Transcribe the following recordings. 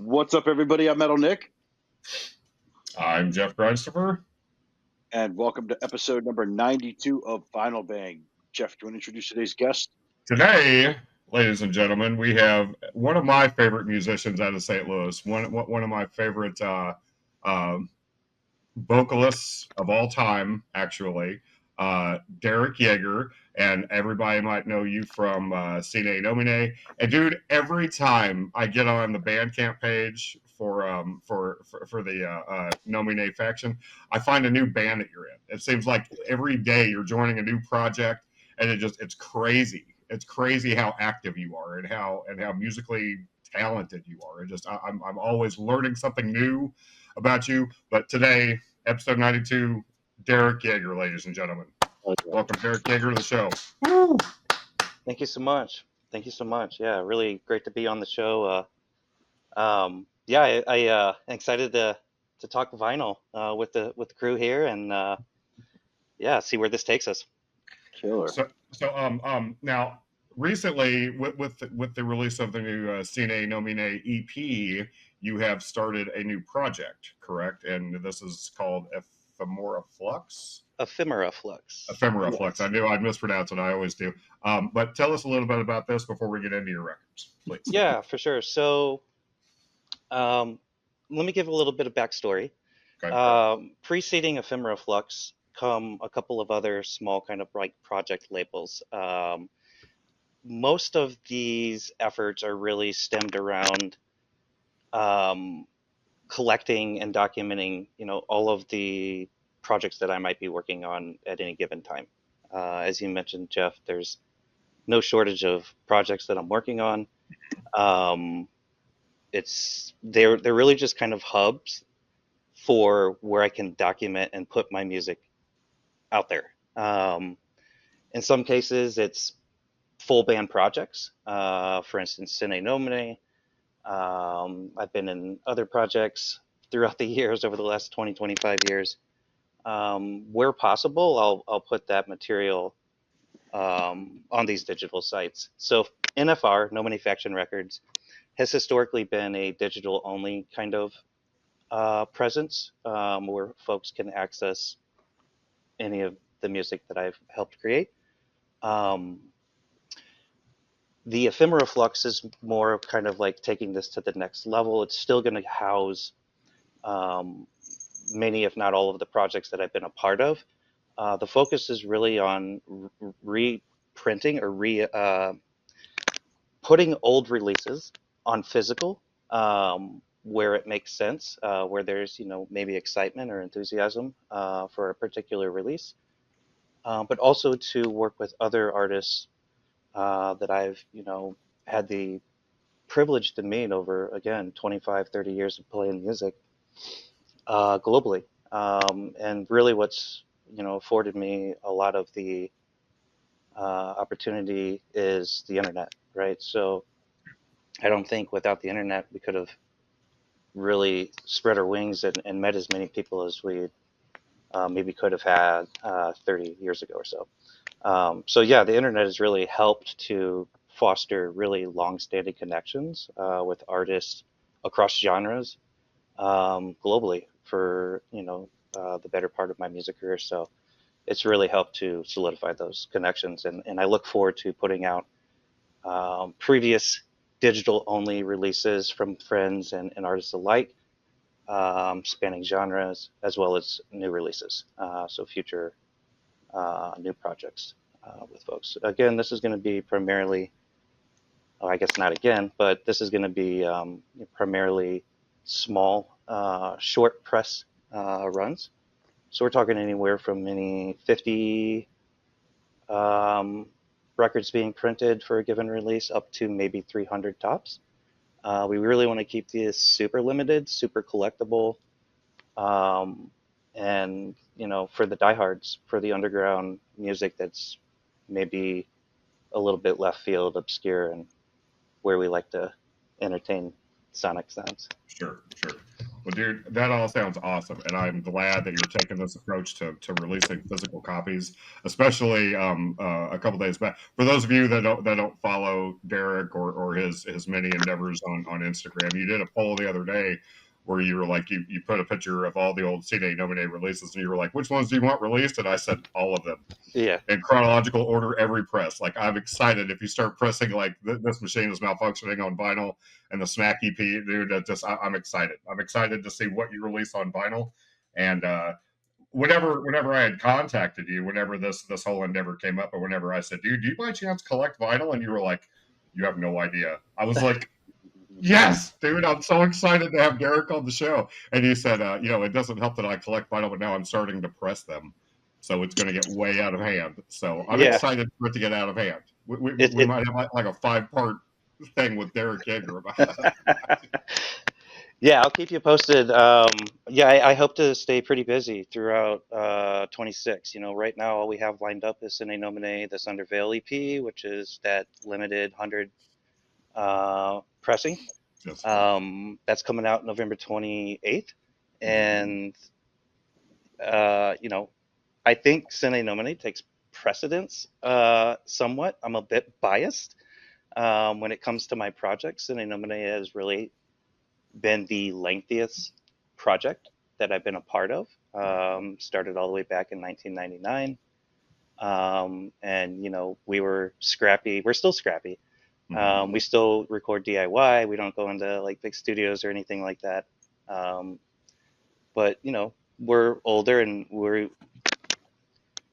What's up, everybody? I'm Metal Nick. I'm Jeff Grindstoffer. And welcome to episode number 92 of Final Bang. Jeff, do you want to introduce today's guest? Today, ladies and gentlemen, we have one of my favorite musicians out of St. Louis, one of my favorite vocalists of all time, actually, Derek Yeager. And everybody might know you from Sine Nomine. And dude, every time I get on the Bandcamp page for the Nomine faction, I find a new band that you're in. It seems like every day you're joining a new project, and it's crazy. It's crazy how active you are and how musically talented you are. I'm always learning something new about you. But today, episode 92, Derek Yeager, ladies and gentlemen. Welcome, Derek Yeager, to the show. Woo! Thank you so much. Yeah, really great to be on the show. I'm excited to talk vinyl with the crew here and see where this takes us. Killer. So now recently with the release of the new Sine Nomine EP, you have started a new project, correct? And this is called Ephemera Flux. Ephemera Flux. Ephemera Flux. I knew I'd mispronounce it. I always do. But tell us a little bit about this before we get into your records, please. Yeah, for sure. So let me give a little bit of backstory. Okay. Preceding Ephemera Flux come a couple of other small kind of like project labels. Most of these efforts are really stemmed around collecting and documenting, all of the projects that I might be working on at any given time. As you mentioned, Jeff, there's no shortage of projects that I'm working on. They're really just kind of hubs for where I can document and put my music out there. In some cases, it's full band projects. For instance, Sine Nomine. I've been in other projects throughout the years, over the last 20, 25 years. Where possible, I'll put that material on these digital sites. So NFR, No Manufacturing Records, has historically been a digital-only kind of presence where folks can access any of the music that I've helped create. The Ephemera Flux is more kind of like taking this to the next level. It's still going to house many, if not all, of the projects that I've been a part of. The focus is really on reprinting or putting old releases on physical where it makes sense, where there's maybe excitement or enthusiasm for a particular release, but also to work with other artists that I've had the privilege to meet over, again, 25, 30 years of playing music globally. And really what's afforded me a lot of the opportunity is the internet, right? So I don't think without the internet we could have really spread our wings and met as many people as we maybe could have had 30 years ago or so. The internet has really helped to foster really long-standing connections with artists across genres globally for the better part of my music career. So it's really helped to solidify those connections, and I look forward to putting out previous digital-only releases from friends and artists alike, spanning genres as well as new releases. So future new projects with folks. Again, this is going to be primarily, I guess not again, but this is going to be primarily small, short press runs. So we're talking anywhere from 50 records being printed for a given release up to maybe 300 tops. We really want to keep these super limited, super collectible, and for the diehards, for the underground music that's maybe a little bit left field, obscure, and where we like to entertain sonic sounds. Sure. Well, dude, that all sounds awesome, and I'm glad that you're taking this approach to releasing physical copies, especially a couple days back. For those of you that don't follow Derek or his many endeavors on Instagram, you did a poll the other day where you were like you put a picture of all the old Sine Nomine releases, and you were like, which ones do you want released? And I said all of them. Yeah. In chronological order, every press. Like, I'm excited if you start pressing like this machine is malfunctioning on vinyl and the Smack EP, dude. I'm excited. I'm excited to see what you release on vinyl. And whenever I had contacted you, whenever this whole endeavor came up, or whenever I said, dude, do you by chance collect vinyl? And you were like, you have no idea. I was like, yes, dude, I'm so excited to have Derek on the show. And you said, it doesn't help that I collect vinyl, but now I'm starting to press them. So it's going to get way out of hand. So I'm excited for it to get out of hand. We might have like a 5-part thing with Derek Yeager about that. Yeah, I'll keep you posted. I hope to stay pretty busy throughout 26. Right now all we have lined up is Sine Nomine, this Under Veil EP, which is that limited 100 pressing. Yes. That's coming out November 28th. And, I think Sine Nomine takes precedence somewhat. I'm a bit biased when it comes to my project. Sine Nomine has really been the lengthiest project that I've been a part of. Started all the way back in 1999. And, we were scrappy. We're still scrappy. We still record DIY. We don't go into like big studios or anything like that. But, we're older and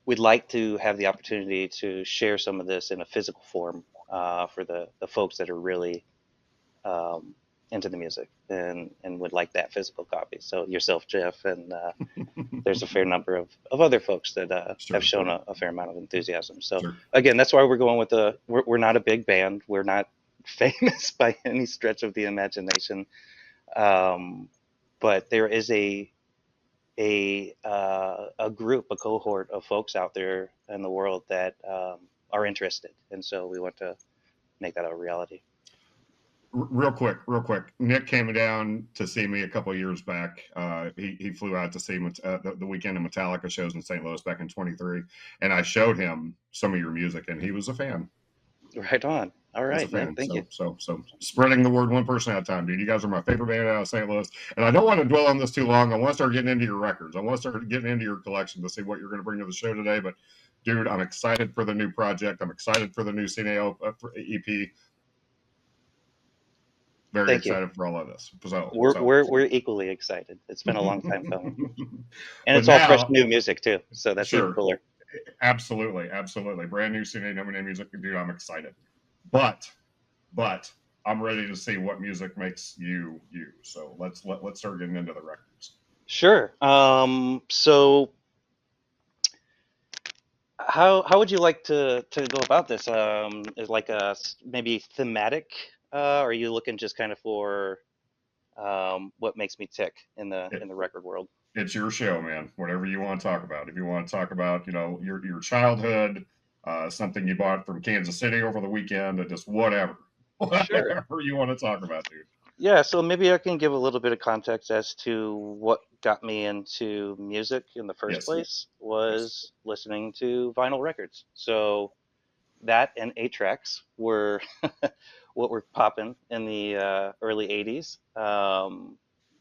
we'd like to have the opportunity to share some of this in a physical form for the folks that are really into the music and would like that physical copy. So yourself, Jeff, and there's a fair number of other folks that have shown a fair amount of enthusiasm. So again, that's why we're going with we're not a big band. We're not famous by any stretch of the imagination. But there is a group, a cohort of folks out there in the world that are interested. And so we want to make that a reality. Real quick. Nick came down to see me a couple of years back. He flew out to see the weekend of Metallica shows in St. Louis back in 23, and I showed him some of your music, and he was a fan. Right on. All right, man. Thank you. So spreading the word one person at a time, dude. You guys are my favorite band out of St. Louis, and I don't want to dwell on this too long. I want to start getting into your records. I want to start getting into your collection to see what you're going to bring to the show today. But, dude, I'm excited for the new project. I'm excited for the new Sine EP. Very excited for all of this. So we're equally excited. It's been a long time coming, and it's all fresh new music too. So that's even cooler. Absolutely, brand new Sine Nomine music, dude. I'm excited, but I'm ready to see what music makes you. So let's start getting into the records. Sure. So how would you like to go about this? Is like a maybe thematic? Are you looking just kind of for what makes me tick in the record world? It's your show, man. Whatever you want to talk about. If you want to talk about, your childhood, something you bought from Kansas City over the weekend, or just whatever you want to talk about, dude. Yeah, so maybe I can give a little bit of context as to what got me into music in the first place was listening to vinyl records. So that and 8-tracks were what were popping in the early 80s.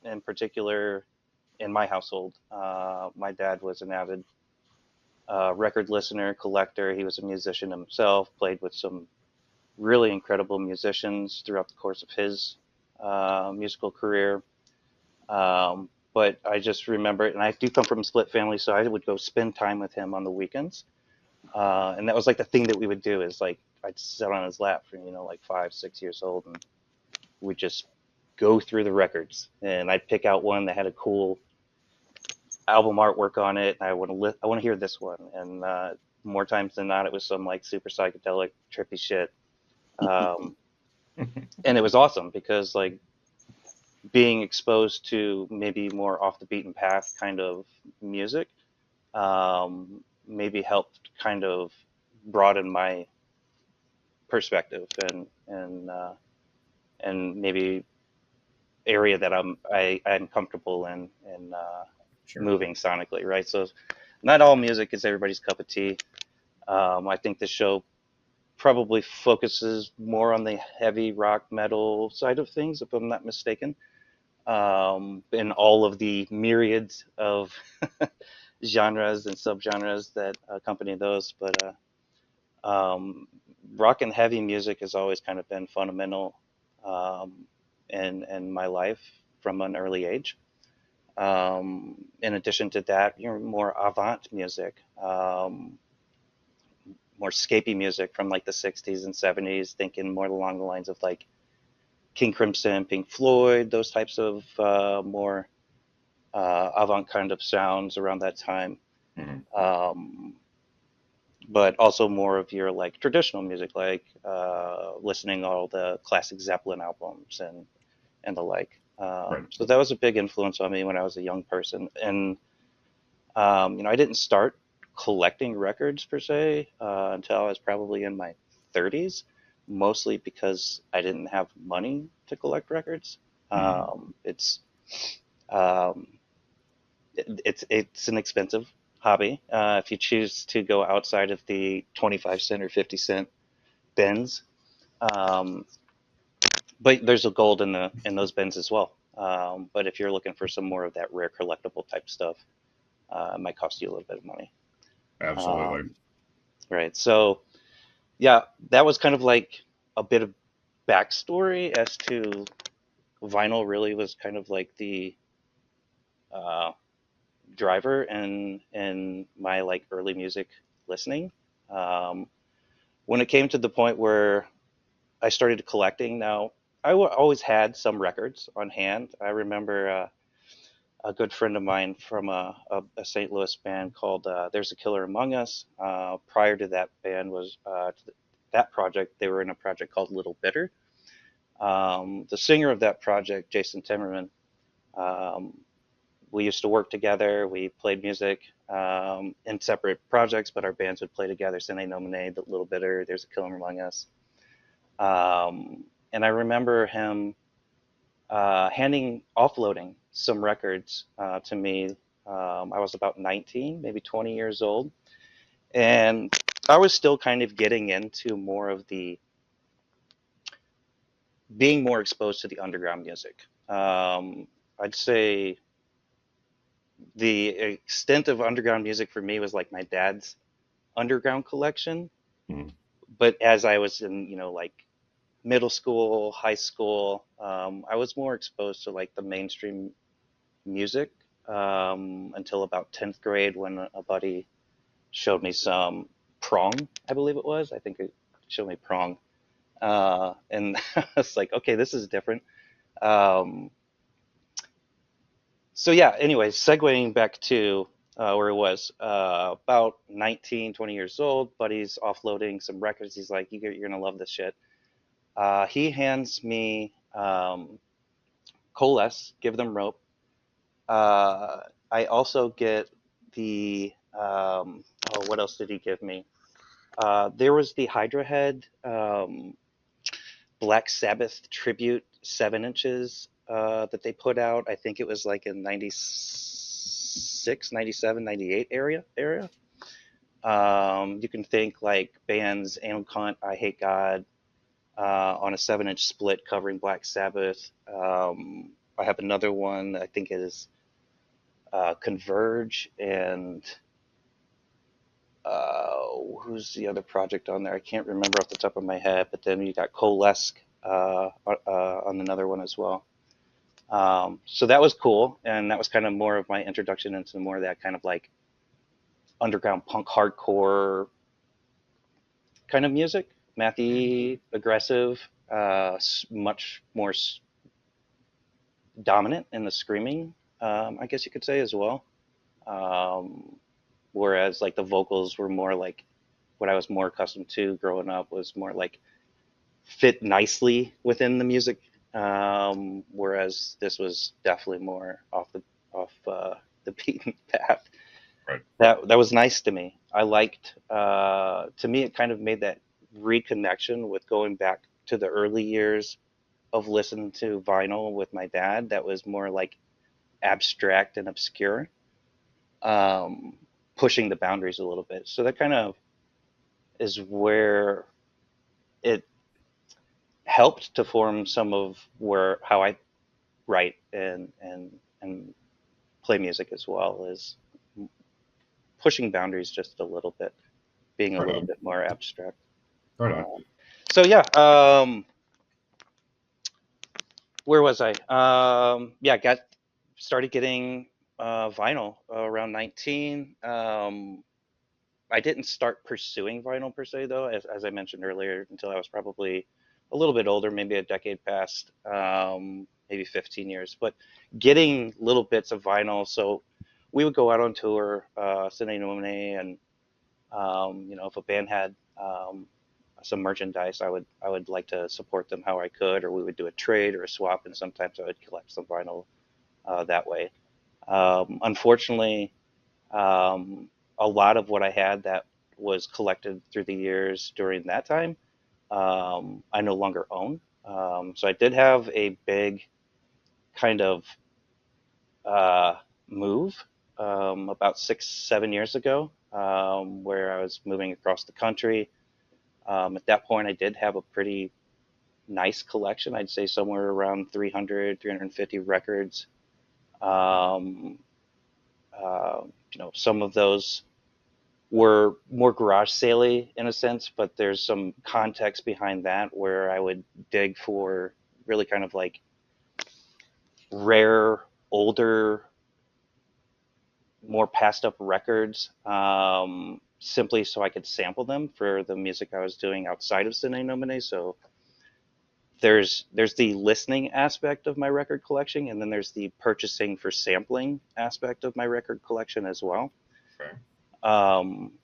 In particular, in my household, my dad was an avid record listener, collector. He was a musician himself, played with some really incredible musicians throughout the course of his musical career. But I just remember it, and I do come from a split family, so I would go spend time with him on the weekends. And that was like the thing that we would do is like I'd sit on his lap for like 5, 6 years old, and we'd just go through the records, and I'd pick out one that had a cool album artwork on it. And I want to hear this one, and more times than not, it was some like super psychedelic, trippy shit. And it was awesome because like being exposed to maybe more off the beaten path kind of music maybe helped kind of broaden my perspective and maybe area that I'm comfortable in Sure. moving sonically, right? So not all music is everybody's cup of tea. I think the show probably focuses more on the heavy rock metal side of things, if I'm not mistaken, in all of the myriads of genres and subgenres that accompany those. But rock and heavy music has always kind of been fundamental in my life from an early age. In addition to that, more avant music, more scapey music from like the 60s and 70s, thinking more along the lines of like King Crimson, Pink Floyd, those types of more avant kind of sounds around that time. Mhm. But also more of your like traditional music, like listening to all the classic Zeppelin albums and the like. Right. So that was a big influence on me when I was a young person. And I didn't start collecting records per se until I was probably in my 30s, mostly because I didn't have money to collect records. It's um, it's an expensive hobby if you choose to go outside of the 25-cent or 50-cent bins. Um, but there's a gold in those bins as well. But if you're looking for some more of that rare collectible type stuff, it might cost you a little bit of money. Absolutely. Right. So yeah, that was kind of like a bit of backstory as to vinyl really was kind of like the uh, driver in my like early music listening. Um, when it came to the point where I started collecting, now always had some records on hand. I remember a good friend of mine from a St. Louis band called There's a Killer Among Us. Prior to that band was that project, they were in a project called Little Bitter. The singer of that project, Jason Timmerman, um, we used to work together. We played music in separate projects, but our bands would play together. Sine Nomine, The Little Bitter, There's a Killer Among Us. And I remember him offloading some records to me. I was about 19, maybe 20 years old. And I was still kind of getting into more of being more exposed to the underground music. I'd say the extent of underground music for me was like my dad's underground collection. Mhm. But as I was in, like middle school, high school, I was more exposed to like the mainstream music until about 10th grade when a buddy showed me some Prong, I believe it was. I think it showed me Prong. And I was like, okay, this is different. Um, so yeah, anyways, segueing back to where it was, about 19, 20 years old, buddy's offloading some records. He's like, you're going to love this shit. He hands me Coalesce, Give Them Rope. I also get the, what else did he give me? There was the Hydra Head Black Sabbath tribute 7 inches that they put out. I think it was like in 96, 97, 98 area. You can think like bands Animal Cunt, I Hate God on a 7-inch split covering Black Sabbath. I have another one, I think it is Converge and who's the other project on there? I can't remember off the top of my head, but then you got Coalesce on another one as well. So that was cool, and that was kind of more of my introduction into more of that kind of like underground punk hardcore kind of music, mathy, aggressive, much more dominant in the screaming, I guess you could say as well. Um, Whereas like the vocals were more like what I was more accustomed to growing up was more like fit nicely within the music. Whereas this was definitely more off the beaten path. Right. That was nice to me. I liked. To me, it kind of made that reconnection with going back to the early years of listening to vinyl with my dad that was more like abstract and obscure, um, pushing the boundaries a little bit. So that kind of is where it helped to form some of where how I write and play music as well, is pushing boundaries just a little bit, being a Right little on. bit more abstract. Right on. So yeah, where was I? Yeah, got started getting vinyl around 19. I didn't start pursuing vinyl per se though, as I mentioned earlier, until I was probably a little bit older, maybe a decade past, maybe 15 years. But getting little bits of vinyl, so we would go out on tour, Sine Nomine, and if a band had some merchandise, I would like to support them how I could, or we would do a trade or a swap, and sometimes I would collect some vinyl that way. Unfortunately, um, a lot of what I had that was collected through the years during that time, I no longer own. So I did have a big kind of uh, move about 6, 7 years ago, where I was moving across the country. At that point, I did have a pretty nice collection. I'd say somewhere around 300, 350 records. Um, some of those were more garage saley in a sense, but there's some context behind that where I would dig for really kind of like rare, older, more passed up records, simply so I could sample them for the music I was doing outside of Sine Nomine. So there's the listening aspect of my record collection, and then there's the purchasing for sampling aspect of my record collection as well. Okay.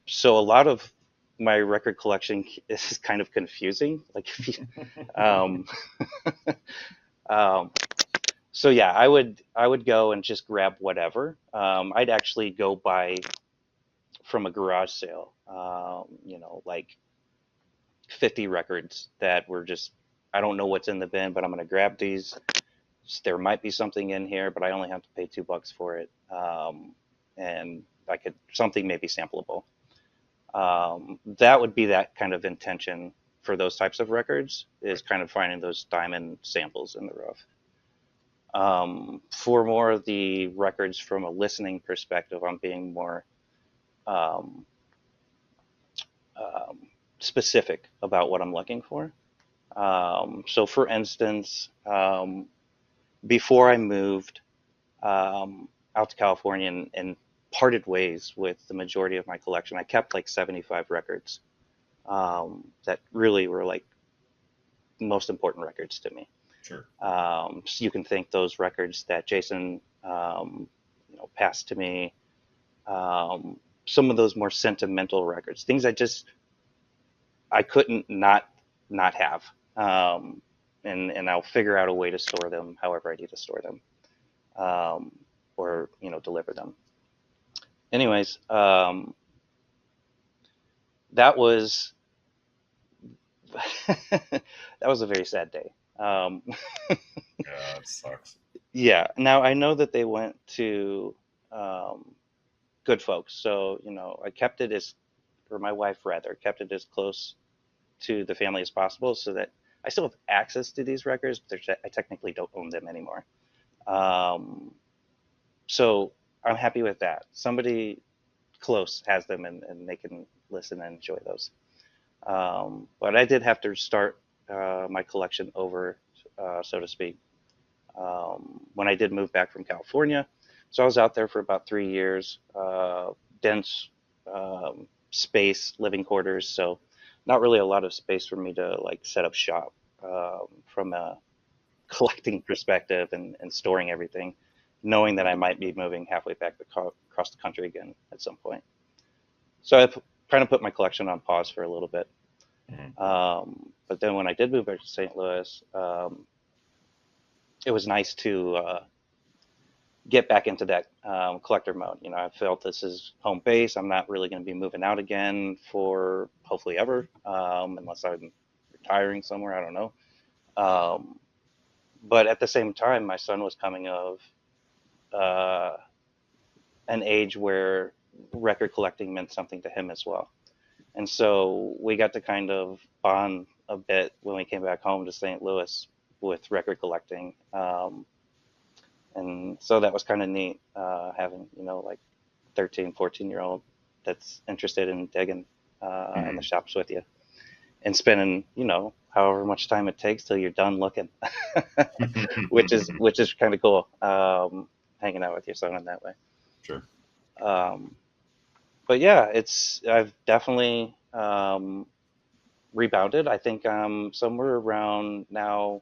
So a lot of my record collection is kind of confusing. Like if you, um, um, so yeah, I would go and just grab whatever. I'd actually go buy from a garage sale, like 50 records that were just, I don't know what's in the bin, but I'm going to grab these. There might be something in here, but I only have to pay $2 for it. And I could, something maybe sampleable. That would be that kind of intention for those types of records, is kind of finding those diamond samples in the rough. For more of the records from a listening perspective, I'm being more um, um, specific about what I'm looking for. So, for instance, before I moved out to California and parted ways with the majority of my collection, I kept like 75 records that really were like most important records to me. Sure. So you can think those records that Jason, passed to me, some of those more sentimental records, things I couldn't not have, and I'll figure out a way to store them however I need to store them, um, or deliver them. Anyways, that was that was a very sad day. Yeah, it sucks. Yeah. Now I know that they went to um, good folks, so I kept it as, or my wife rather, kept it as close to the family as possible, so that I still have access to these records, but I technically don't own them anymore. Um, so I'm happy with that. Somebody close has them, and they can listen and enjoy those. But I did have to start my collection over, so to speak, when I did move back from California. So I was out there for about 3 years, dense space, living quarters. So not really a lot of space for me to like set up shop from a collecting perspective, and storing everything, knowing that I might be moving halfway back across the country again at some point. So I kind of put my collection on pause for a little bit. Mhm. But then when I did move back to St. Louis, it was nice to get back into that collector mode. I felt this is home base. I'm not really going to be moving out again for hopefully ever, unless I'm retiring somewhere. I don't know. Um, But at the same time, my son was coming of uh, an age where record collecting meant something to him as well. And so we got to kind of bond a bit when we came back home to St. Louis with record collecting. And so that was kind of neat, having, like 13, 14-year-old that's interested in digging in the shops with you and spending, however much time it takes till you're done looking, which is kind of cool, hanging out with your son in that way. Sure. But yeah, I've definitely rebounded. I think I'm somewhere around now,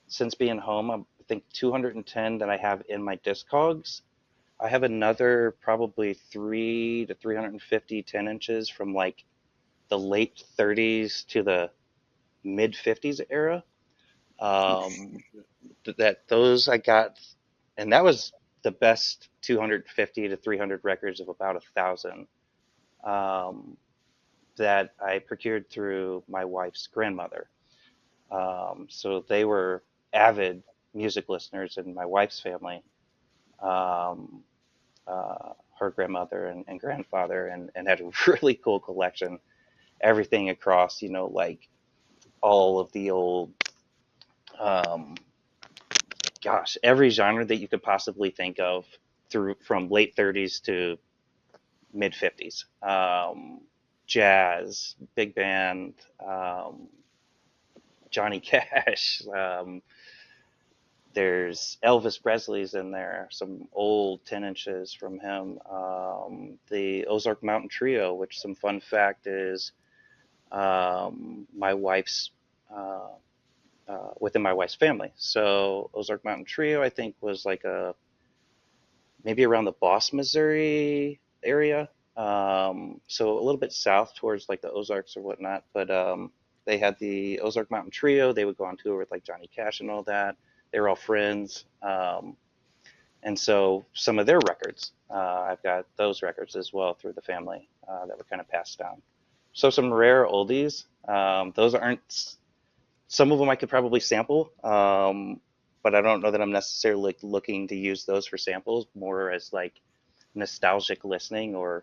since being home, I think 210 that I have in my Discogs. I have another probably 3 to 350 10 inches from like the late 30s to the mid 50s era. Um, that those I got, and that was the best 250 to 300 records of about 1,000. Um, that I procured through my wife's grandmother. So they were avid music listeners in my wife's family. Um, Her grandmother and grandfather, and had a really cool collection. Everything across, like all of the old, um, gosh, every genre that you could possibly think of, through from late 30s to mid 50s. Jazz, big band, Johnny Cash. There's Elvis Presley's in there, some old 10 inches from him. The Ozark Mountain Trio, which, some fun fact is, my wife's, within my wife's family. So Ozark Mountain Trio, I think, was like maybe around the Boss, Missouri area. So a little bit south towards like the Ozarks or whatnot. But they had the Ozark Mountain Trio. They would go on tour with like Johnny Cash and all that. They were all friends. And so some of their records, I've got those records as well through the family, that were kind of passed down. So some rare oldies. Those aren't, some of them I could probably sample, but I don't know that I'm necessarily looking to use those for samples, more as like nostalgic listening or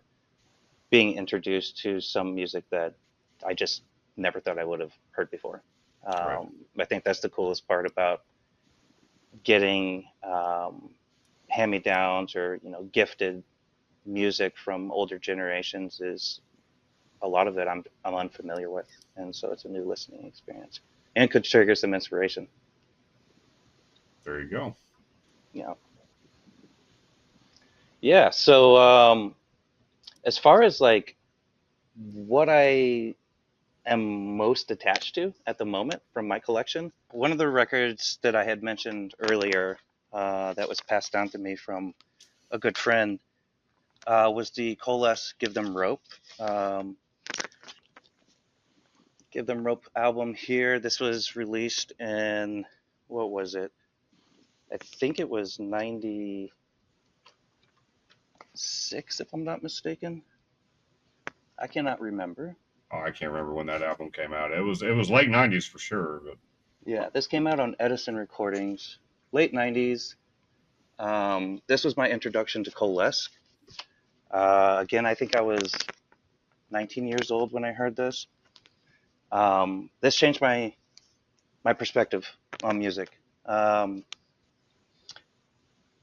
being introduced to some music that I just never thought I would have heard before. Right. I think that's the coolest part about getting hand-me-downs or gifted music from older generations, is a lot of it I'm unfamiliar with, and so it's a new listening experience and could trigger some inspiration. There you go. Yeah. Yeah. So as far as like what I am most attached to at the moment from my collection, one of the records that I had mentioned earlier, that was passed down to me from a good friend, was the Coalesce Give Them Rope. Give Them Rope album here. This was released in, what was it? I think it was 96, if I'm not mistaken. I cannot remember. Oh, I can't remember when that album came out. It was late '90s for sure. But Yeah, this came out on Edison Recordings, late 90s. This was my introduction to Coalesce. Again, I think I was 19 years old when I heard this. This changed my perspective on music.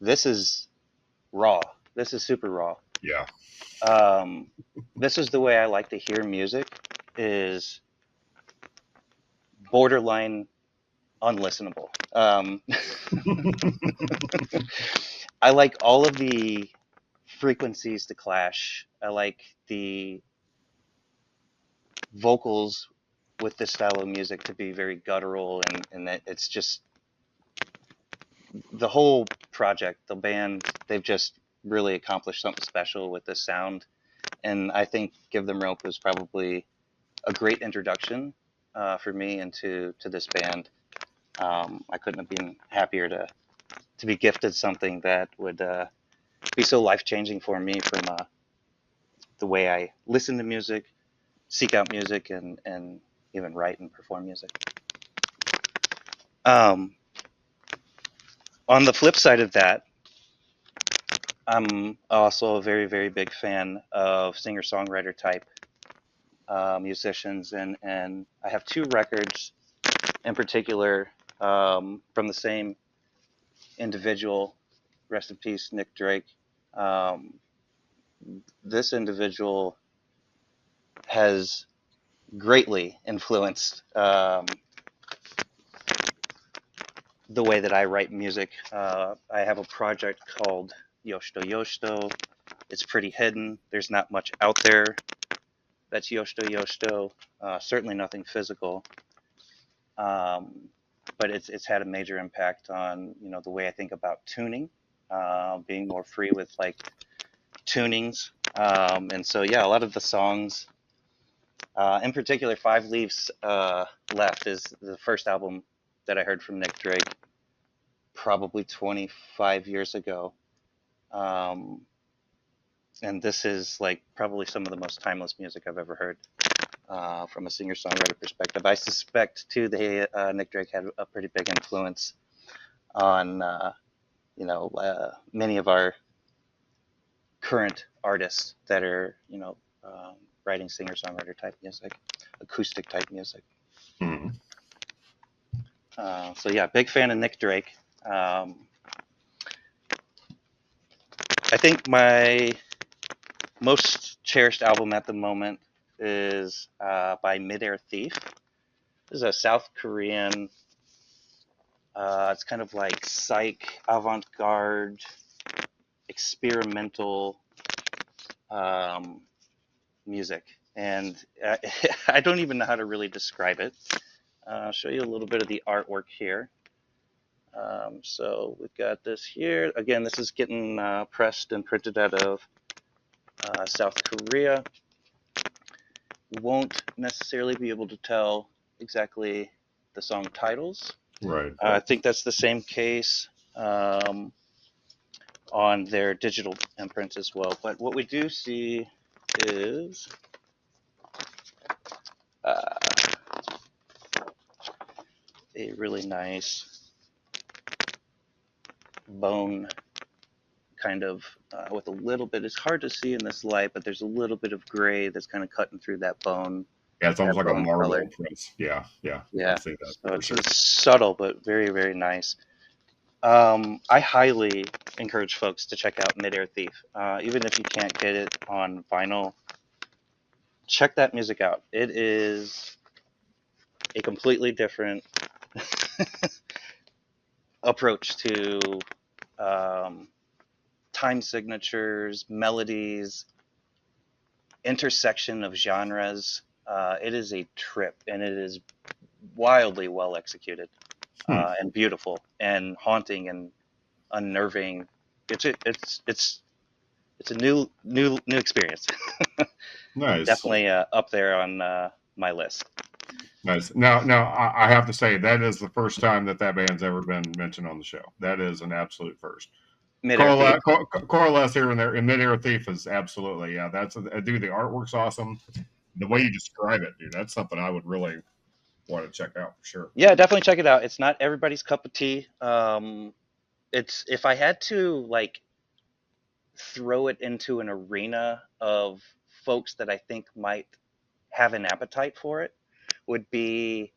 This is raw. This is super raw. yeah, This is the way I like to hear music, is borderline unlistenable. I like all of the frequencies to clash. I like the vocals with this style of music to be very guttural, and that it's just the whole project, the band, they've just really accomplished something special with this sound. And I think Give Them Rope was probably a great introduction for me into this band. I couldn't have been happier to be gifted something that would be so life-changing for me, from the way I listen to music, seek out music, and even write and perform music. On the flip side of that, I'm also a very, very big fan of singer-songwriter type musicians, and I have two records in particular from the same individual. Rest in peace, Nick Drake. Um, this individual has greatly influenced the way that I write music. I have a project called Yoshito Yoshito. It's pretty hidden. There's not much out there that's Yoshito Yoshito. Certainly nothing physical. But it's had a major impact on the way I think about tuning, being more free with like tunings. And so yeah, a lot of the songs, in particular, Five Leaves Left is the first album that I heard from Nick Drake, probably 25 years ago. And this is like probably some of the most timeless music I've ever heard from a singer-songwriter perspective. I suspect too that Nick Drake had a pretty big influence on many of our current artists that are writing singer-songwriter type music, acoustic type music. Mm-hmm. So yeah, big fan of Nick Drake. I think my most cherished album at the moment is by Midair Thief. This is a South Korean, it's kind of like psych, avant-garde, experimental music. And I don't even know how to really describe it. I'll show you a little bit of the artwork here. So we've got this here. Again, this is getting pressed and printed out of South Korea. You won't necessarily be able to tell exactly the song titles. Right. I think that's the same case on their digital imprints as well. But what we do see is a really nice bone kind of with a little bit, it's hard to see in this light, but there's a little bit of gray that's kind of cutting through that bone. Yeah, it's almost like a marble color. print. Yeah. Yeah. I see that So for it's sure. subtle, but very, very nice. I highly encourage folks to check out Midair Thief. Even if you can't get it on vinyl, check that music out. It is a completely different approach to time signatures, melodies, intersection of genres. It is a trip, and it is wildly well executed and beautiful and haunting and unnerving. It's a new experience. Nice. Definitely up there on my list. Nice. Now, I have to say that is the first time that band's ever been mentioned on the show. That is an absolute first. Coalesce here and there, and Midair Thief is absolutely, yeah. That's dude. The artwork's awesome. The way you describe it, dude, that's something I would really want to check out for sure. Yeah, definitely check it out. It's not everybody's cup of tea. It's, if I had to like throw it into an arena of folks that I think might have an appetite for it, would be,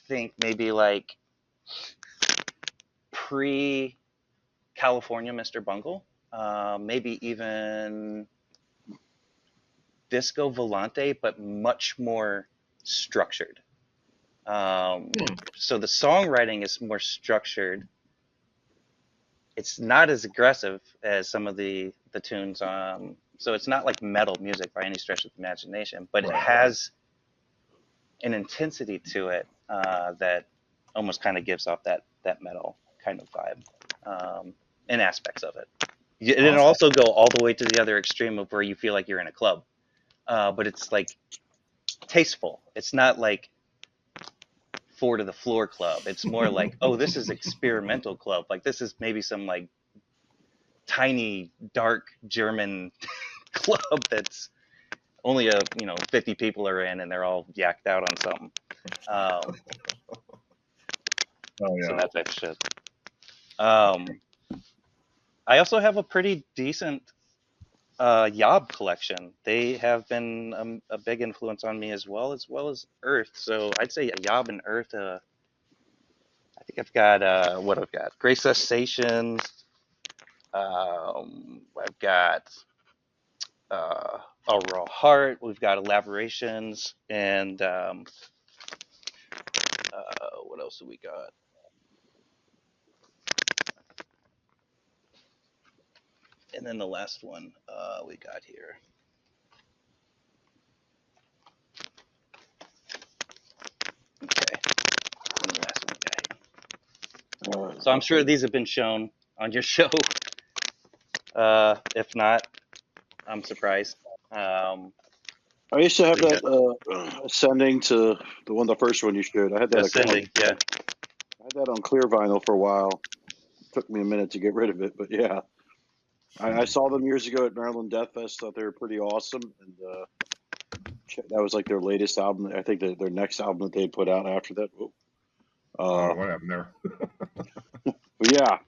think maybe like pre-California Mr. Bungle, maybe even Disco Volante, but much more structured. So the songwriting is more structured. It's not as aggressive as some of the tunes. So it's not like metal music by any stretch of the imagination, but it has an intensity to it that almost kind of gives off that metal kind of vibe in aspects of it. And it'll also go all the way to the other extreme of where you feel like you're in a club, but it's like tasteful. It's not like 4 to the floor club. It's more like, oh, this is experimental club. Like this is maybe some like tiny dark German club that's only 50 people are in and they're all yacked out on something. Oh yeah. So that type of shit. Um, I also have a pretty decent Yob collection. They have been a big influence on me as well as Earth. So I'd say Yob and Earth. I think I've got what I've got. Grace Cessation. I've got A Raw Heart. We've got Elaborations, and what else do we got? And then the last one we got here. Okay, and the last one we got here. So I'm sure these have been shown on your show. If not, I'm surprised. I used to have But yeah, that Ascending to the first one you showed. I had that. Ascending. Yeah, I had that on clear vinyl for a while. Took me a minute to get rid of it, but yeah, I saw them years ago at Maryland Death Fest. Thought they were pretty awesome, and that was like their latest album. I think their next album that they put out after that. What happened there? But yeah,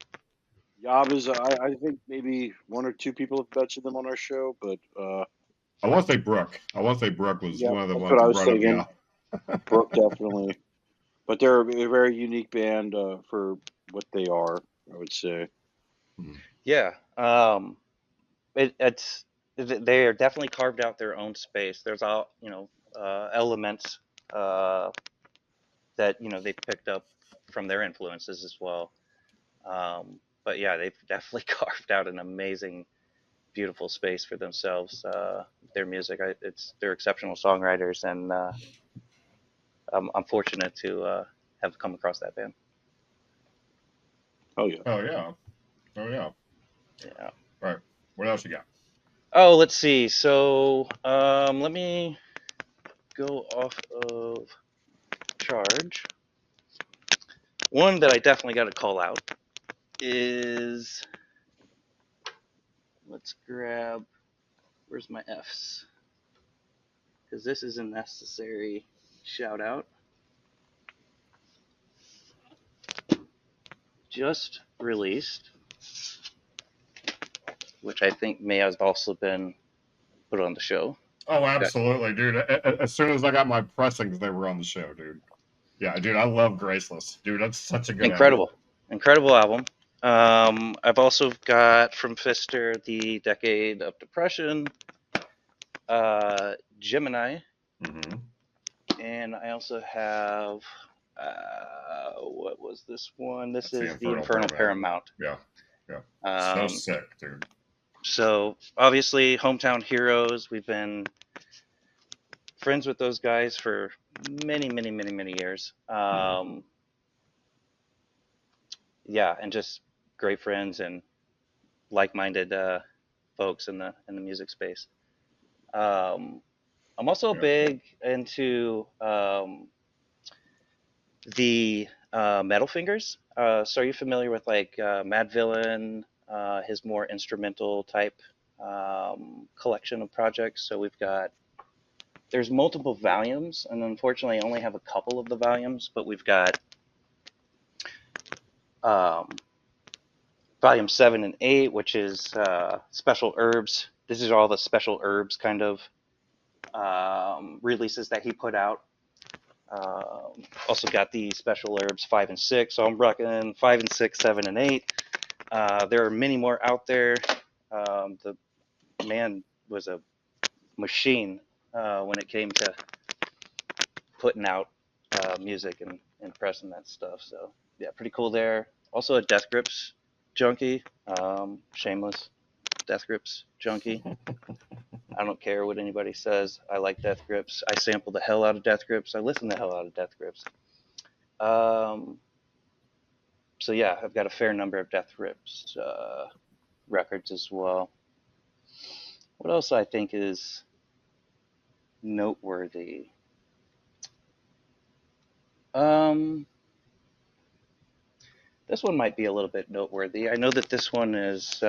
Yob is. I think maybe one or two people have mentioned them on our show, but I want to say Brooke. Was yeah, one of the that's ones what I who was brought up. thinking. Yeah. Brooke definitely, but they're a very unique band for what they are. I would say. yeah. It's they are definitely carved out their own space. There's all elements that they picked up from their influences as well. But yeah, they've definitely carved out an amazing, beautiful space for themselves. Their music, they're exceptional songwriters, and I'm fortunate to have come across that band. Oh yeah. Oh yeah. Yeah. All right. What else you got? Oh, let's see. So let me go off of charge. One that I definitely got to call out is, let's grab, where's my F's? Because this is a necessary shout out. Just released, which I think may have also been put on the show. Oh, absolutely, dude. As soon as I got my pressings, they were on the show, dude. Yeah, dude, I love Graceless. Dude, that's such a good Incredible. album. Incredible album. I've also got from Fister The Decade of Depression, Gemini, and I also have, what was this one? This is the Infernal Paramount. Yeah. So sick, dude. So obviously, Hometown Heroes. We've been friends with those guys for many years. Yeah, and just great friends and like-minded folks in the music space. I'm also big into the Metal Fingers. So are you familiar with like Mad Villain, his more instrumental type collection of projects? So there's multiple volumes, and unfortunately I only have a couple of the volumes, but we've got volume 7 and 8, which is Special Herbs. This is all the Special Herbs kind of releases that he put out. Also got the Special Herbs 5 and 6, so I'm rocking 5 and 6, 7 and 8. There are many more out there. The man was a machine when it came to putting out music and pressing that stuff. So yeah, pretty cool there. Also a Death Grips junkie, shameless Death Grips junkie. I don't care what anybody says. I like Death Grips. I sample the hell out of Death Grips. I listen the hell out of Death Grips. So yeah, I've got a fair number of Death Grips records as well. What else I think is noteworthy? This one might be a little bit noteworthy. I know that this one is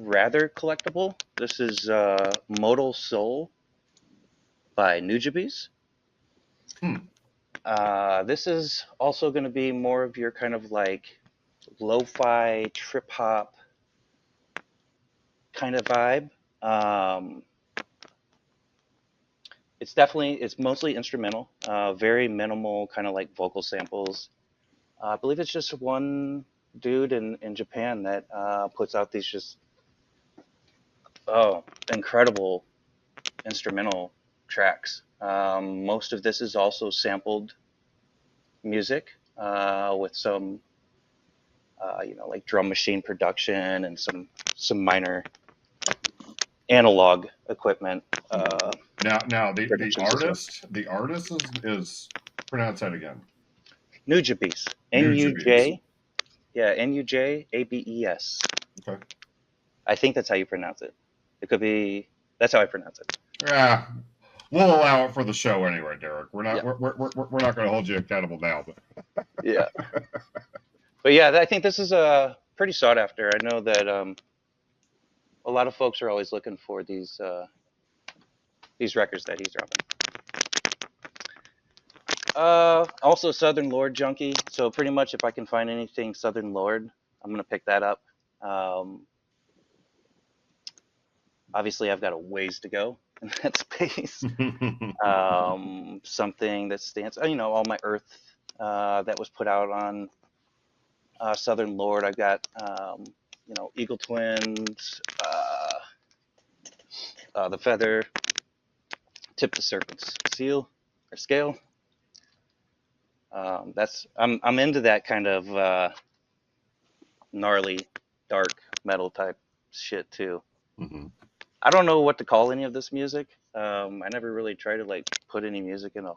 rather collectible. This is Modal Soul by Nujabes. This is also going to be more of your kind of like lo-fi trip hop kind of vibe. It's mostly instrumental, very minimal, kind of like vocal samples. I believe it's just one dude in Japan that puts out these just incredible instrumental tracks. Most of this is also sampled music with some like drum machine production and some minor analog equipment. Now the Productions as well. the artist is pronounce that again. Nujabes. Nujabes. Nujabes. Okay. I think that's how you pronounce it. It could be. That's how I pronounce it. Yeah, we'll allow it for the show anyway, Derek. We're not Yeah. we're not going to hold you accountable now. But Yeah. But yeah, I think this is pretty sought after. I know that a lot of folks are always looking for these records that he's dropping. Also Southern Lord junkie. So pretty much if I can find anything Southern Lord, I'm gonna pick that up. Obviously, I've got a ways to go in that space. Something that stands, all my Earth that was put out on Southern Lord. I've got, Eagle Twins, The Feather, Tip the Serpent's Seal or Scale. I'm into that kind of gnarly, dark metal type shit too. Mhm. I don't know what to call any of this music. I never really try to like put any music in a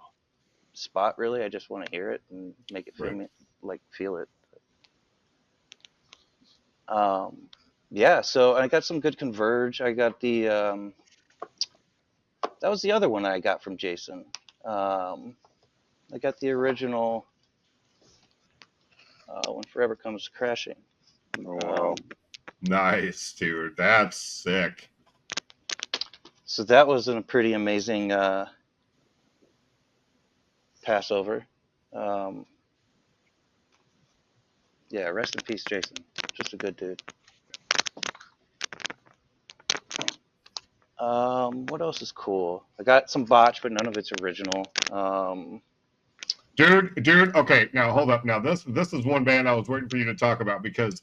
spot. Really, I just want to hear it and make it feel it. Yeah. So I got some good Converge. I got the that was the other one I got from Jason. I got the original When Forever Comes Crashing. Oh, wow. Nice, dude. That's sick. So that was a pretty amazing Passover. Yeah, rest in peace, Jason. Just a good dude. What else is cool? I got some Botch, but none of it's original. Dude. Okay, now hold up. Now this is one band I was waiting for you to talk about because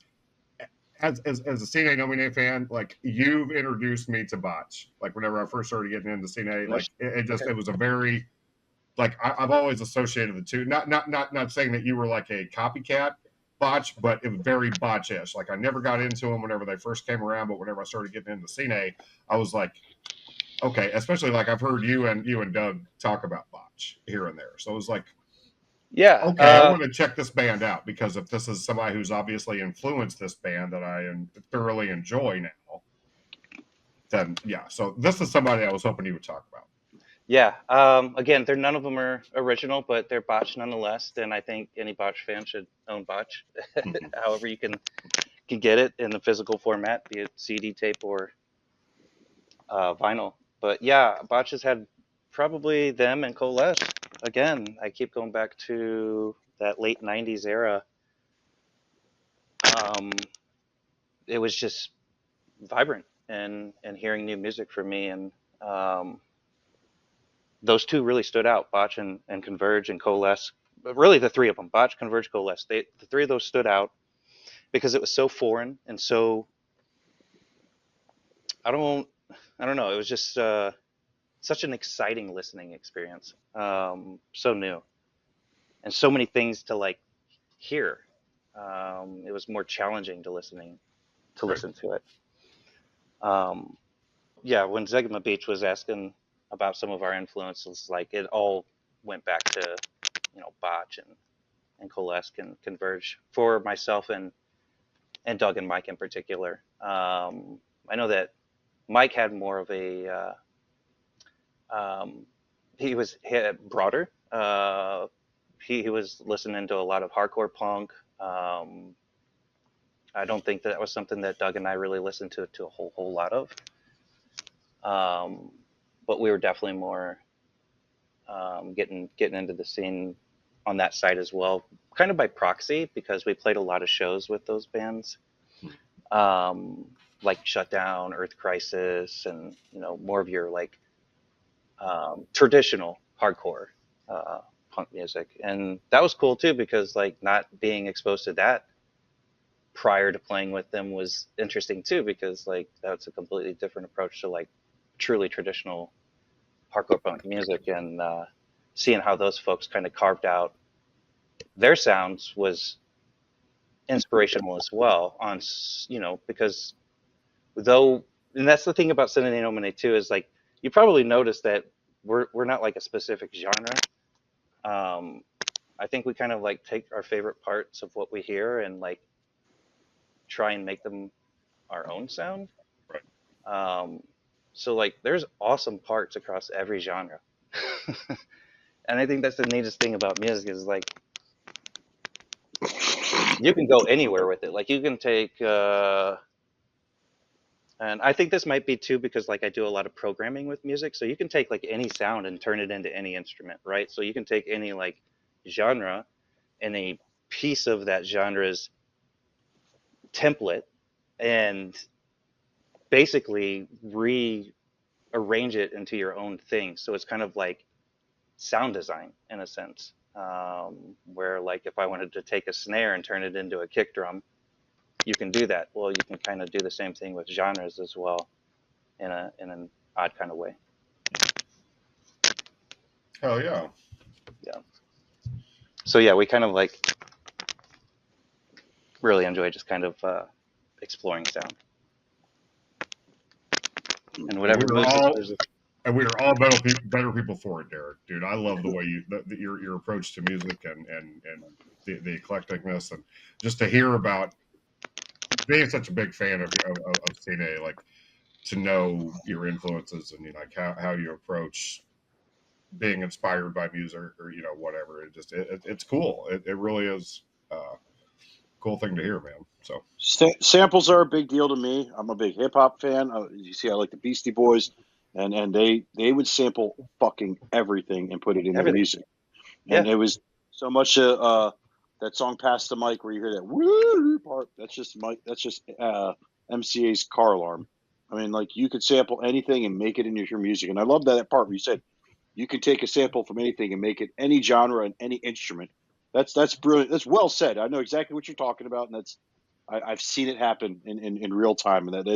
as a Sine Nomine fan, like you've introduced me to Botch. Like whenever I first started getting into Sine, like it was a very like I've always associated the two. Not saying that you were like a copycat Botch, but it was very Botch-ish. Like I never got into them whenever they first came around, but whenever I started getting into Sine, I was like, okay. Especially like I've heard you and Doug talk about Botch here and there, so it was like, yeah. okay, I want to check this band out because if this is somebody who's obviously influenced this band that I thoroughly enjoy now, then yeah. So this is somebody I was hoping you would talk about. Yeah. Again, none of them are original, but they're Botch nonetheless. And I think any Botch fan should own Botch, however you can get it in the physical format, be it CD, tape, or vinyl. But yeah, Botch has had probably them and Coalesce. Again, I keep going back to that late '90s era. It was just vibrant and hearing new music for me, and those two really stood out, Botch and Converge and Coalesce. But really, the three of them, Botch, Converge, Coalesce, the three of those stood out because it was so foreign and so, I don't know, it was just such an exciting listening experience, so new, and so many things to like hear. It was more challenging to listen to it. Yeah, when Zegma Beach was asking about some of our influences, like it all went back to Botch and Coalesce and Converge for myself and Doug and Mike in particular. I know that Mike had more of a he had broader. He was listening to a lot of hardcore punk. I don't think that was something that Doug and I really listened to a whole lot of. But we were definitely more getting into the scene on that side as well, kind of by proxy, because we played a lot of shows with those bands, like Shutdown, Earth Crisis, and more of your like traditional hardcore punk music. And that was cool too, because like not being exposed to that prior to playing with them was interesting too, because like that's a completely different approach to like truly traditional hardcore punk music. And seeing how those folks kind of carved out their sounds was inspirational as well, on because though, and that's the thing about Sine Nomine too, is like you probably noticed that we're not like a specific genre. I think we kind of like take our favorite parts of what we hear and like try and make them our own sound. Right. So like there's awesome parts across every genre. And I think that's the neatest thing about music, is like you can go anywhere with it. Like you can take and I think this might be too, because like I do a lot of programming with music, so you can take like any sound and turn it into any instrument, right? So you can take any like genre and a piece of that genre's template and basically rearrange it into your own thing. So it's kind of like sound design in a sense, where like if I wanted to take a snare and turn it into a kick drum, you can do that. Well, you can kind of do the same thing with genres as well, in an odd kind of way. Hell yeah. Yeah. So yeah, we kind of like really enjoy just kind of exploring sound. And whatever moves us. And we are all better people for it, Derek. Dude, I love the way your approach to music and the eclecticness, and just to hear about being such a big fan of Sine, like to know your influences and like how you approach being inspired by music, or whatever. It's cool. It really is a cool thing to hear, man. So Samples are a big deal to me. I'm a big hip hop fan. You see, I like the Beastie Boys, and they would sample fucking everything and put it in their music. And it was so much that song "Pass the Mic" where you hear that woo part. That's just MCA's car alarm. I mean, like you could sample anything and make it into your music. And I love that part where you said you can take a sample from anything and make it any genre and any instrument. That's brilliant. That's well said. I know exactly what you're talking about, and I've seen it happen in real time, and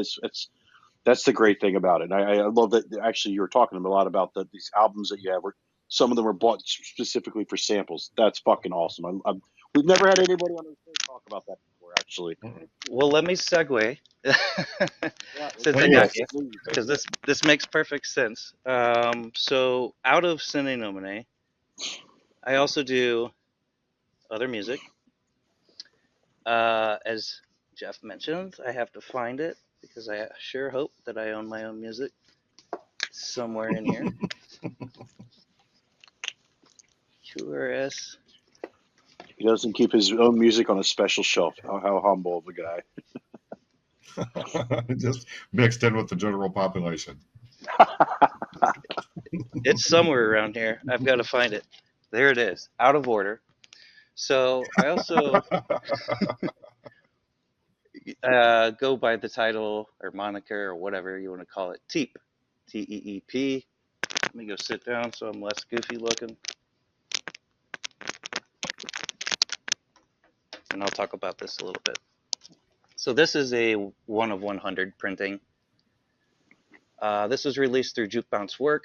that's the great thing about it. And I love that actually you were talking a lot about these albums that you have, where some of them are bought specifically for samples. That's fucking awesome. We've never had anybody on the show talk about that before, actually. Well, let me segue since I got you, because this makes perfect sense. So out of Sine Nomine, I also do other music. As Jeff mentioned, I have to find it, because I sure hope that I own my own music somewhere in here. QRS. He doesn't keep his own music on a special shelf. How humble of a guy. Just mixed in with the general population. It's somewhere around here. I've got to find it. There it is, out of order. So I also go by the title or moniker or whatever you want to call it, Teep, T-E-E-P. Let me go sit down so I'm less goofy looking. And I'll talk about this a little bit. So this is a 1 of 100 printing. This was released through Jukebounce Work.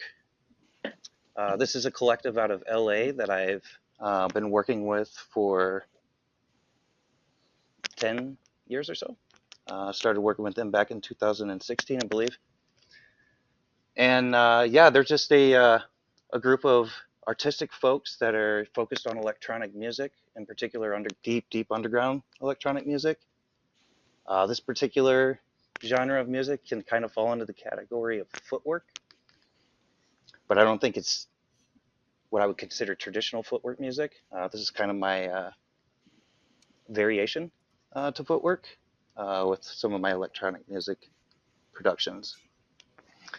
This is a collective out of LA that I've been working with for 10 years or so. Started working with them back in 2016, I believe. And they're just a group of artistic folks that are focused on electronic music, in particular deep underground electronic music. This particular genre of music can kind of fall into the category of footwork, but I don't think it's what I would consider traditional footwork music. This is kind of my variation to footwork with some of my electronic music productions.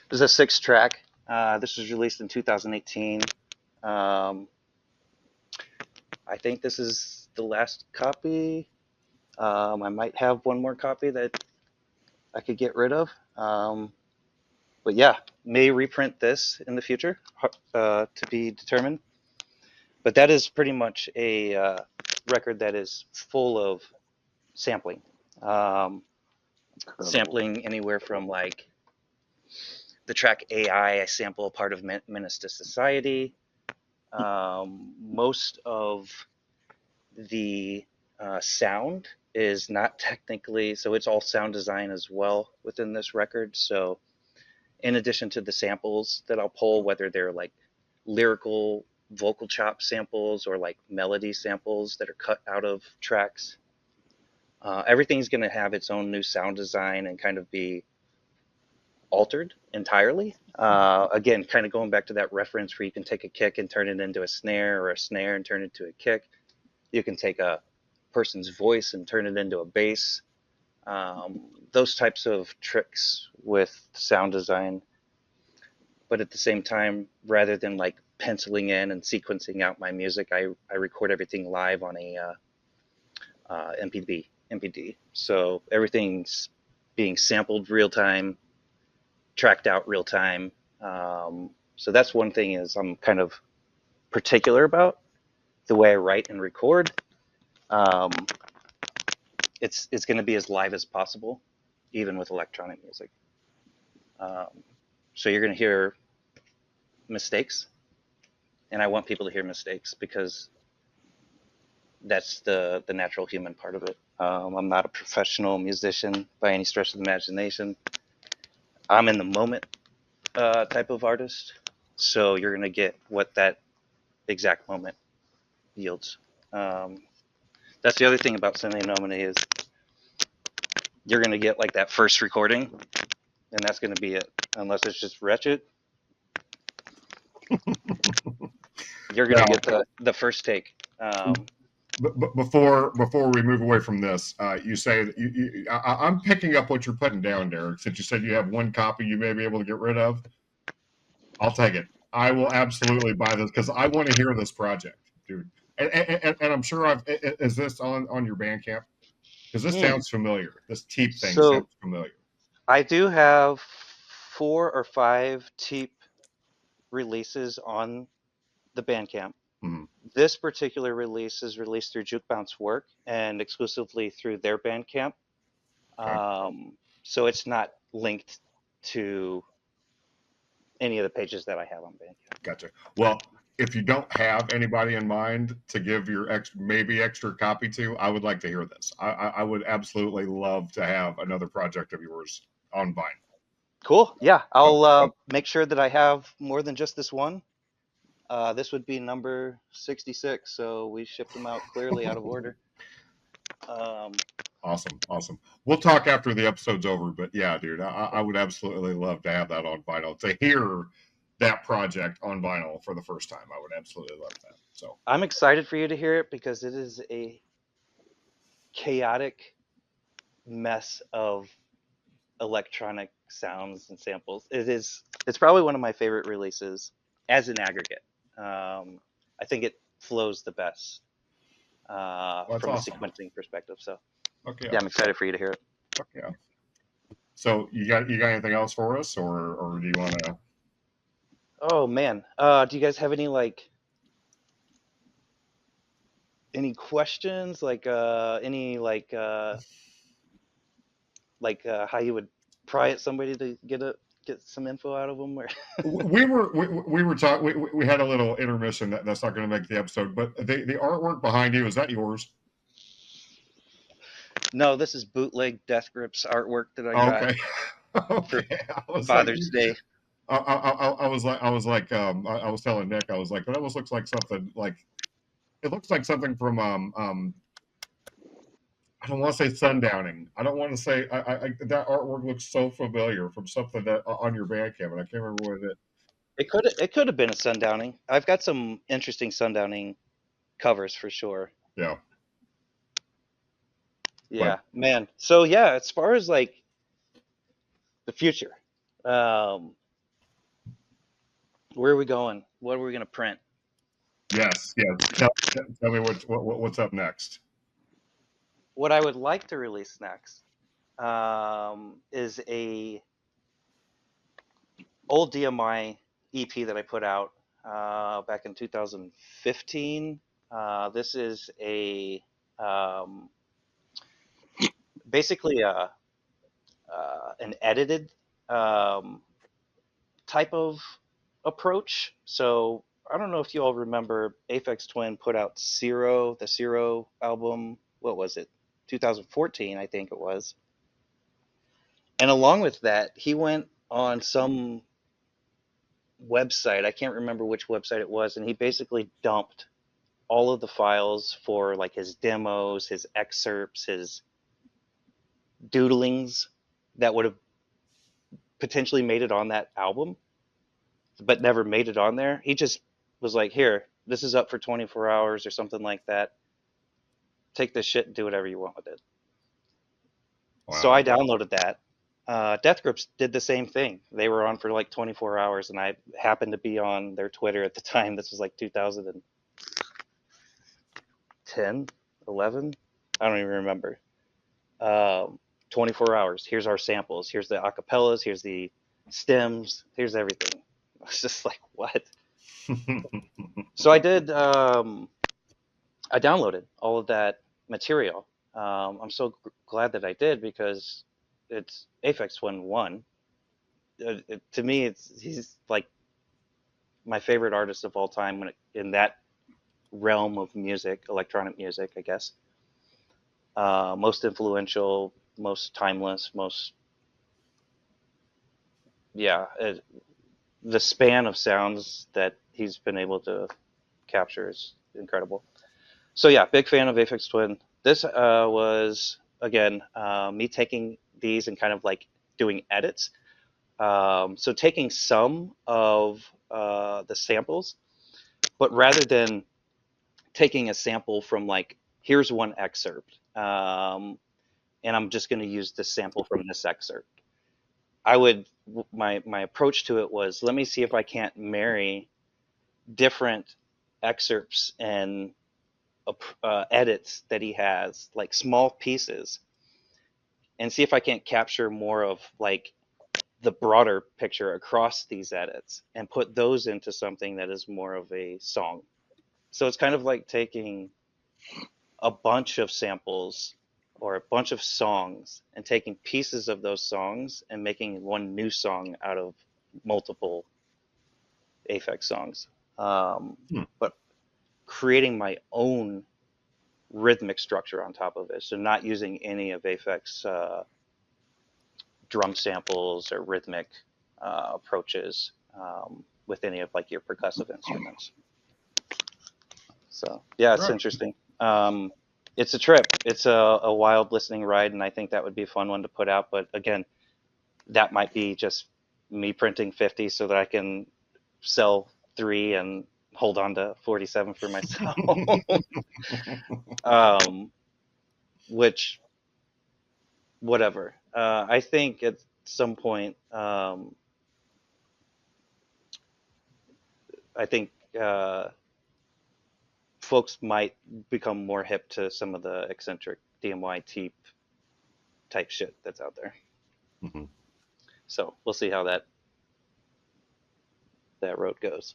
This is a 6-track. This was released in 2018. I think this is the last copy. I might have one more copy that I could get rid of. But yeah, may reprint this in the future, to be determined. But that is pretty much a record that is full of sampling. Sampling anywhere from like the track AI, I sample a part of Menace to Society. Most of the sound is not technically, so it's all sound design as well within this record. So in addition to the samples that I'll pull, whether they're like lyrical vocal chop samples or like melody samples that are cut out of tracks, everything's going to have its own new sound design and kind of be altered entirely. Again, kind of going back to that reference where you can take a kick and turn it into a snare, or a snare and turn it into a kick. You can take a person's voice and turn it into a bass. Those types of tricks with sound design. But at the same time, rather than like penciling in and sequencing out my music, I record everything live on a MPD. So everything's being sampled real time, tracked out real time. So that's one thing is I'm kind of particular about the way I write and record. It's going to be as live as possible, even with electronic music. So you're going to hear mistakes, and I want people to hear mistakes because that's the natural human part of it. I'm not a professional musician by any stretch of the imagination. I'm in the moment type of artist, so you're going to get what that exact moment yields. That's the other thing about Sine Nomine is you're going to get like that first recording, and that's going to be it. Unless it's just wretched, you're going to get the first take. But before we move away from this, you say that I'm picking up what you're putting down, Derek. Since you said you have one copy you may be able to get rid of, I'll take it. I will absolutely buy this because I want to hear this project, dude. And I'm sure is this on your Bandcamp? Because this sounds familiar. This Teep thing sounds familiar. I do have 4 or 5 Teep releases on the Bandcamp. Mm-hmm. This particular release is released through Juke Bounce Work and exclusively through their Bandcamp. Okay. So it's not linked to any of the pages that I have on Bandcamp. Gotcha. Well, if you don't have anybody in mind to give your extra copy to, I would like to hear this. I would absolutely love to have another project of yours on vinyl. Cool. Yeah, I'll make sure that I have more than just this one. This would be number 66, so we shipped them out clearly out of order. Awesome. We'll talk after the episode's over, but yeah, dude, I would absolutely love to have that on vinyl. To hear that project on vinyl for the first time, I would absolutely love that. So I'm excited for you to hear it because it is a chaotic mess of electronic sounds and samples. It's probably one of my favorite releases as an aggregate. I think it flows the best from awesome. A sequencing perspective. So okay, yeah, I'm excited for you to hear it. Okay. So you got anything else for us, or do you want to? Oh man, do you guys have any questions? How you would pry at somebody to get some info out of them? Or we were talking. We had a little intermission that's not going to make the episode. But the artwork behind you, is that yours? No, this is bootleg Death Grips artwork that I got. Okay. For Father's Day. I was telling Nick, I was like, that almost looks like something like it looks like something from I don't want to say Sundowning. I don't want to say that artwork looks so familiar from something that on your Bandcamp, and I can't remember what it is. It could have been a Sundowning. I've got some interesting Sundowning covers for sure. Yeah. Yeah, man. So yeah, as far as like the future, where are we going? What are we gonna print? Yes, yes. Tell me what's up next. What I would like to release next is a old DMI EP that I put out back in 2015. This is a um, basically an edited um, type of approach. So I don't know if you all remember Aphex Twin put out Zero, the Zero album. What was it? 2014, I think it was. And along with that, he went on some website. I can't remember which website it was, and he basically dumped all of the files for like his demos, his excerpts, his doodlings that would have potentially made it on that album, but never made it on there. He just was like, "Here, this is up for 24 hours or something like that. Take this shit and do whatever you want with it." So Wow. I downloaded that. Death Grips did the same thing. They were on for like 24 hours, and I happened to be on their Twitter at the time. This was like 2010, 11. I don't even remember. Um, 24 hours. Here's our samples. Here's the acapellas. Here's the stems. Here's everything. I was just like, what? So I did. I downloaded all of that material. I'm so glad that I did because it's Aphex Twin 1. To me, he's like my favorite artist of all time in that realm of music, electronic music, I guess. Most influential, most timeless, most yeah. The span of sounds that he's been able to capture is incredible. So yeah, big fan of Aphex Twin. This was again me taking these and kind of like doing edits. So taking some of the samples, but rather than taking a sample from like here's one excerpt, and I'm just going to use this sample from this excerpt. I would my approach to it was let me see if I can't marry different excerpts and edits that he has, like small pieces, and see if I can't capture more of like the broader picture across these edits and put those into something that is more of a song. So it's kind of like taking a bunch of samples or a bunch of songs and taking pieces of those songs and making one new song out of multiple Aphex songs. Hmm. But creating my own rhythmic structure on top of it. So not using any of Aphex drum samples or rhythmic approaches with any of like your percussive instruments. So yeah, it's Right. interesting. It's a trip. It's a wild listening ride, and I think that would be a fun one to put out. But again, that might be just me printing 50 so that I can sell 3 and hold on to 47 for myself. um, which, whatever. I think at some point, I think folks might become more hip to some of the eccentric DMY type shit that's out there. Mhm. So we'll see how that road goes.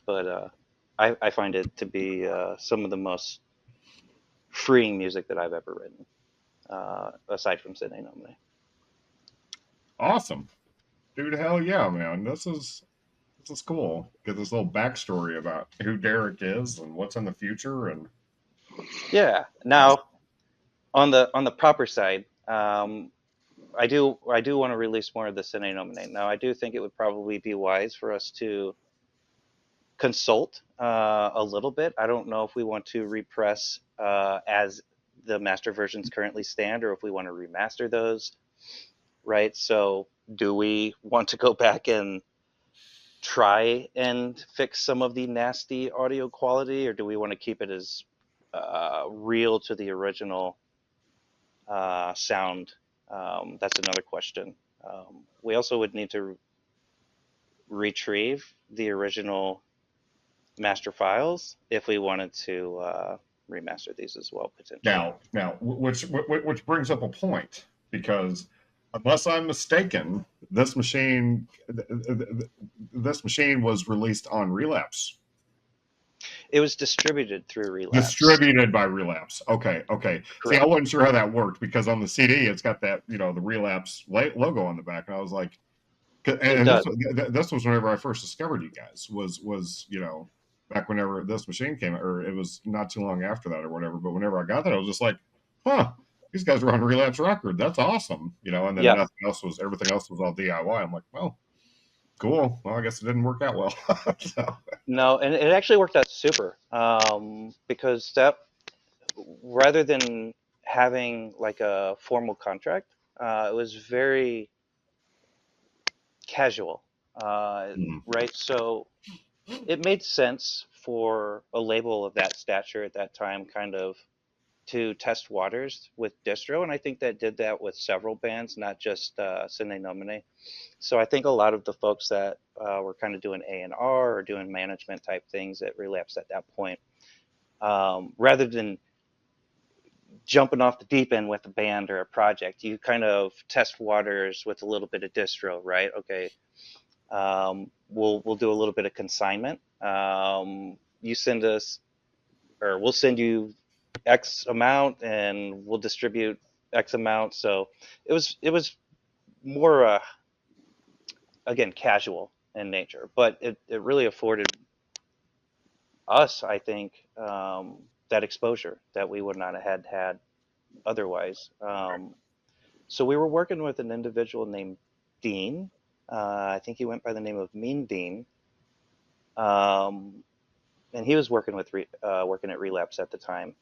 But I find it to be some of the most freeing music that I've ever written, aside from Sine Nomine. Awesome, dude. Hell yeah, man. This is cool. Get this little backstory about who Derek is and what's in the future, and Yeah. Now on the proper side, I do want to release more of the Sine Nomine. Now I do think it would probably be wise for us to consult a little bit. I don't know if we want to repress as the master versions currently stand, or if we want to remaster those. Right. So, do we want to go back and try and fix some of the nasty audio quality, or do we want to keep it as real to the original sound? That's another question. We also would need to retrieve the original master files if we wanted to remaster these as well, potentially. Now, which brings up a point, because unless I'm mistaken, this machine was released on Relapse. It was distributed through Relapse. Distributed by Relapse. Okay. Correct. See, I wasn't sure how that worked, because on the CD it's got that, the Relapse logo on the back, and I was like, and this was whenever I first discovered you guys. Was back whenever this machine came, or it was not too long after that or whatever. But whenever I got that, I was just like, huh, these guys are on Relapse Record. That's awesome, and then everything else was all DIY. I'm like, well, cool. Well, I guess it didn't work out well. So. No, and it actually worked out super, because that, rather than having like a formal contract, it was very casual, right? So it made sense for a label of that stature at that time kind of to test waters with distro, and I think that did that with several bands, not just Sine Nomine. So I think a lot of the folks that were kind of doing A&R or doing management type things at Relapse at that point, rather than jumping off the deep end with a band or a project, you kind of test waters with a little bit of distro, right? Okay, we'll do a little bit of consignment. You send us, or we'll send you X amount, and we'll distribute X amount. So it was more again, casual in nature, but it really afforded us, I think, that exposure that we would not have had otherwise. So we were working with an individual named Dean. I think he went by the name of Mean Dean. And he was working at Relapse at the time.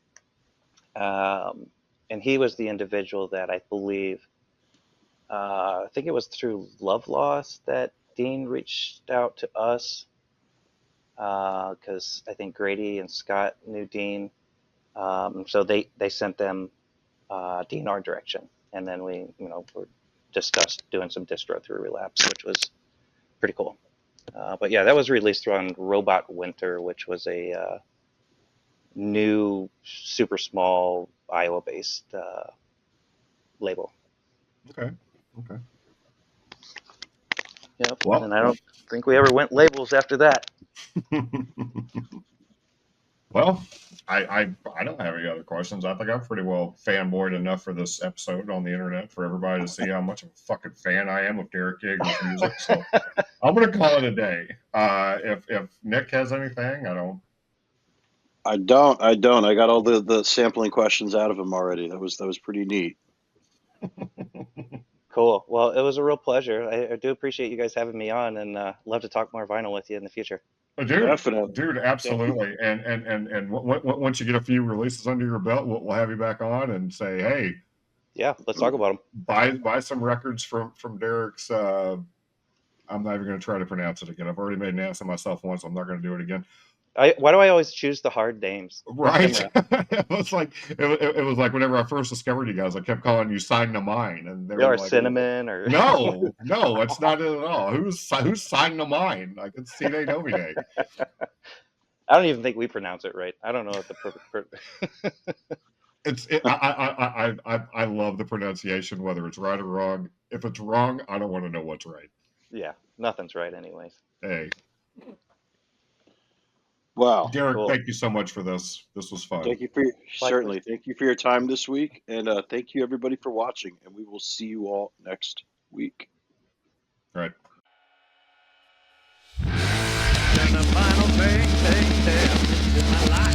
And he was the individual that I believe, I think it was through Love Loss that Dean reached out to us, because I think Grady and Scott knew Dean. So they sent them Dean our direction, and then we were discussed doing some distro through Relapse, which was pretty cool. But yeah, that was released on Robot Winter, which was a new, super small Iowa-based label. Okay. Yep. Well, and I don't think we ever went labels after that. Well, I don't have any other questions. I think I'm pretty well fanboyed enough for this episode on the internet for everybody to see how much of a fucking fan I am of Derek Yeager's music. So I'm gonna call it a day. If Nick has anything, I don't. I got all the sampling questions out of him already. That was pretty neat. Cool. Well, it was a real pleasure. I do appreciate you guys having me on, and love to talk more vinyl with you in the future. Dude, Definitely. Dude, absolutely. And once you get a few releases under your belt, we'll have you back on and say, hey, yeah, let's talk about them. Buy some records from Derek's. I'm not even going to try to pronounce it again. I've already made an ass of myself once. I'm not going to do it again. Why do I always choose the hard names? Right. It was like whenever I first discovered you guys, I kept calling you Sine Nomine, and they were like, Cinnamon, or no, it's not it at all. Who's Sine Nomine? Like, it's Sine Nomine. I don't even think we pronounce it right. I don't know what the perfect. I love the pronunciation, whether it's right or wrong. If it's wrong, I don't want to know what's right. Yeah, nothing's right, anyways. Hey. Wow, Derek, cool. Thank you so much for this. This was fun. Thank you for certainly. Thank you for your time this week, and thank you everybody for watching. And we will see you all next week. All right. And the final thing, my life.